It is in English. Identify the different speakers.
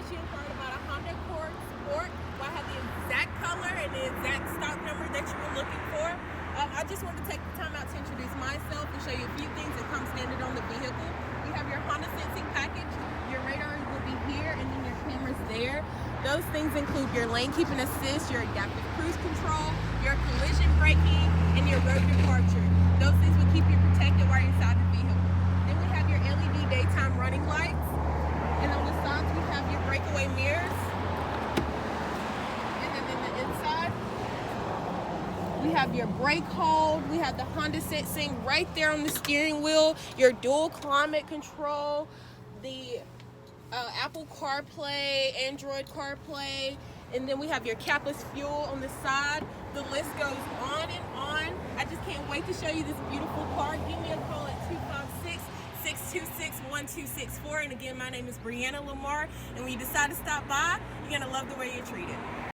Speaker 1: that you inquired about a Honda Accord Sport. Well, I have the exact color and the exact stock number that you were looking for. I just wanted to take the time out to introduce myself and show you a few things that come standard on the vehicle. You have your Honda sensing package. Your radar will be here, and then your camera's there. Those things include your lane keeping assist, your adaptive cruise control, your collision braking, and your road departure. Those things will keep you protected while you're inside the vehicle. Then we have your LED daytime running lights, and on the sides we have your breakaway mirrors. And then in the inside, we have your brake hold. We have the Honda sensing right there on the steering wheel, your dual climate control, the Apple CarPlay, Android CarPlay, and then we have your capless fuel on the side. The list goes on and on. I just can't wait to show you this beautiful car. Give me a call at 256-626-1264. And again, my name is Brianna Lamar. And when you decide to stop by, you're going to love the way you're treated.